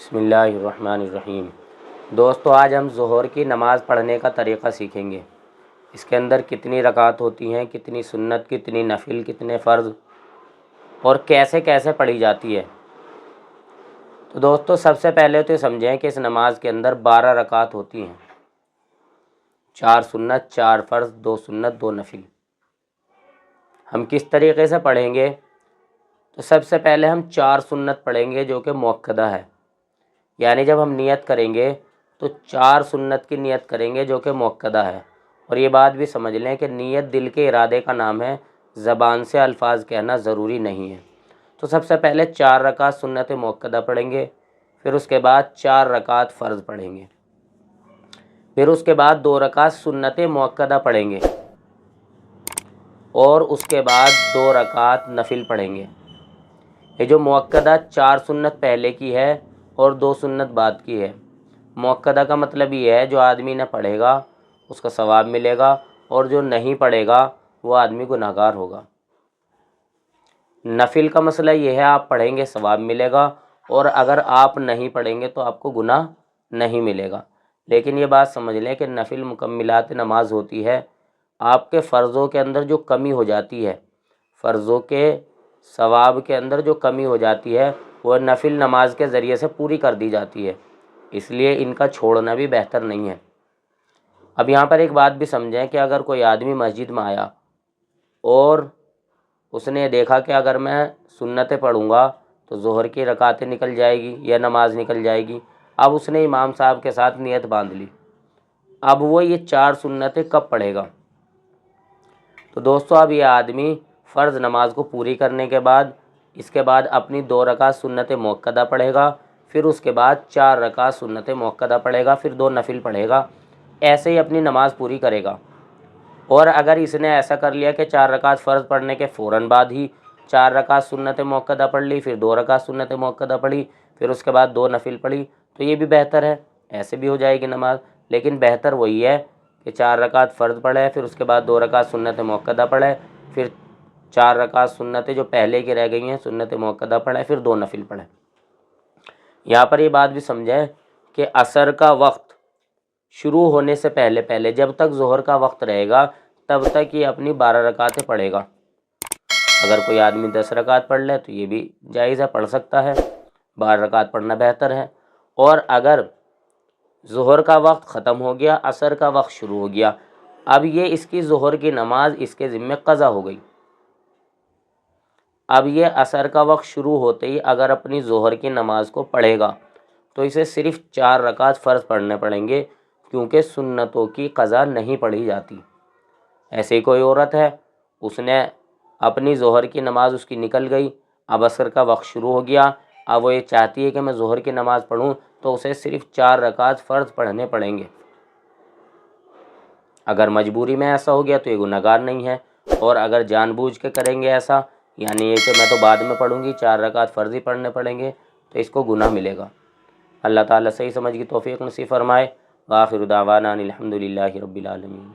بسم اللہ الرحمن الرحیم۔ دوستو، آج ہم ظہر کی نماز پڑھنے کا طریقہ سیکھیں گے۔ اس کے اندر کتنی رکعت ہوتی ہیں، کتنی سنت، کتنی نفل، کتنے فرض اور کیسے کیسے پڑھی جاتی ہے۔ تو دوستو، سب سے پہلے تو یہ سمجھیں کہ اس نماز کے اندر 12 رکعت ہوتی ہیں، 4 سنت، 4 فرض، 2 سنت، 2 نفل۔ ہم کس طریقے سے پڑھیں گے؟ تو سب سے پہلے ہم 4 سنت پڑھیں گے جو کہ مؤکدہ ہے، یعنی جب ہم نیت کریں گے تو 4 سنت کی نیت کریں گے جو کہ مؤکدہ ہے۔ اور یہ بات بھی سمجھ لیں کہ نیت دل کے ارادے کا نام ہے، زبان سے الفاظ کہنا ضروری نہیں ہے۔ تو سب سے پہلے 4 رکعت سنت مؤکدہ پڑھیں گے، پھر اس کے بعد 4 رکعت فرض پڑھیں گے، پھر اس کے بعد 2 رکعت سنت مؤکدہ پڑھیں گے، اور اس کے بعد 2 رکعت نفل پڑھیں گے۔ یہ جو مؤکدہ 4 سنت پہلے کی ہے اور 2 سنت بعد کی ہے۔ مؤکدہ کا مطلب یہ ہے جو آدمی نہ پڑھے گا اس کا ثواب ملے گا، اور جو نہیں پڑھے گا وہ آدمی گناہگار ہوگا۔ نفل کا مسئلہ یہ ہے آپ پڑھیں گے ثواب ملے گا، اور اگر آپ نہیں پڑھیں گے تو آپ کو گناہ نہیں ملے گا۔ لیکن یہ بات سمجھ لیں کہ نفل مکملات نماز ہوتی ہے۔ آپ کے فرضوں کے اندر جو کمی ہو جاتی ہے، فرضوں کے ثواب کے اندر جو کمی ہو جاتی ہے، وہ نفل نماز کے ذریعے سے پوری کر دی جاتی ہے، اس لیے ان کا چھوڑنا بھی بہتر نہیں ہے۔ اب یہاں پر ایک بات بھی سمجھیں کہ اگر کوئی آدمی مسجد میں آیا اور اس نے دیکھا کہ اگر میں سنتیں پڑھوں گا تو ظہر کی رکعتیں نکل جائے گی یا نماز نکل جائے گی، اب اس نے امام صاحب کے ساتھ نیت باندھ لی، اب وہ یہ 4 سنتیں کب پڑھے گا؟ تو دوستو، اب یہ آدمی فرض نماز کو پوری کرنے کے بعد اس کے بعد اپنی 2 رکعت سنت مؤکدہ پڑھے گا، پھر اس کے بعد 4 رکعت سنت مؤکدہ پڑھے گا، پھر 2 نفل پڑھے گا، ایسے ہی اپنی نماز پوری کرے گا۔ اور اگر اس نے ایسا کر لیا کہ 4 رکعت فرض پڑھنے کے فوراً بعد ہی 4 رکعت سنت مؤکدہ پڑھ لی، پھر 2 رکعت سنت مؤکدہ پڑھی، پھر اس کے بعد 2 نفل پڑھی، تو یہ بھی بہتر ہے، ایسے بھی ہو جائے گی نماز۔ لیکن بہتر وہی ہے کہ 4 رکعت فرض پڑھے، پھر اس کے بعد 2 رکعت سنت مؤکدہ پڑھے، پھر 4 رکعت سنتیں جو پہلے کی رہ گئی ہیں سنت مؤکدہ پڑھے، پھر 2 نفل پڑھے۔ یہاں پر یہ بات بھی سمجھیں کہ عصر کا وقت شروع ہونے سے پہلے جب تک ظہر کا وقت رہے گا تب تک یہ اپنی 12 رکعتیں پڑھے گا۔ اگر کوئی آدمی 10 رکعت پڑھ لے تو یہ بھی جائز ہے، پڑھ سکتا ہے، 12 رکعت پڑھنا بہتر ہے۔ اور اگر ظہر کا وقت ختم ہو گیا، عصر کا وقت شروع ہو گیا، اب یہ اس کی ظہر کی نماز اس کے ذمہ قضا ہو گئی۔ اب یہ عصر کا وقت شروع ہوتے ہی اگر اپنی ظہر کی نماز کو پڑھے گا تو اسے صرف 4 رکعت فرض پڑھنے پڑیں گے، کیونکہ سنتوں کی قضا نہیں پڑھی جاتی۔ ایسے ہی کوئی عورت ہے، اس نے اپنی ظہر کی نماز اس کی نکل گئی، اب عصر کا وقت شروع ہو گیا، اب وہ یہ چاہتی ہے کہ میں ظہر کی نماز پڑھوں، تو اسے صرف 4 رکعت فرض پڑھنے پڑیں گے۔ اگر مجبوری میں ایسا ہو گیا تو یہ گناہگار نہیں ہے، اور اگر جان بوجھ کے کریں گے ایسا، یعنی یہ کہ میں تو بعد میں پڑھوں گی، 4 رکعت فرض ہی پڑھنے پڑیں گے، تو اس کو گناہ ملے گا۔ اللہ تعالیٰ صحیح سمجھ کی توفیق نصیب فرمائے۔ وآخر دعوانا ان الحمد للہ رب العالمین۔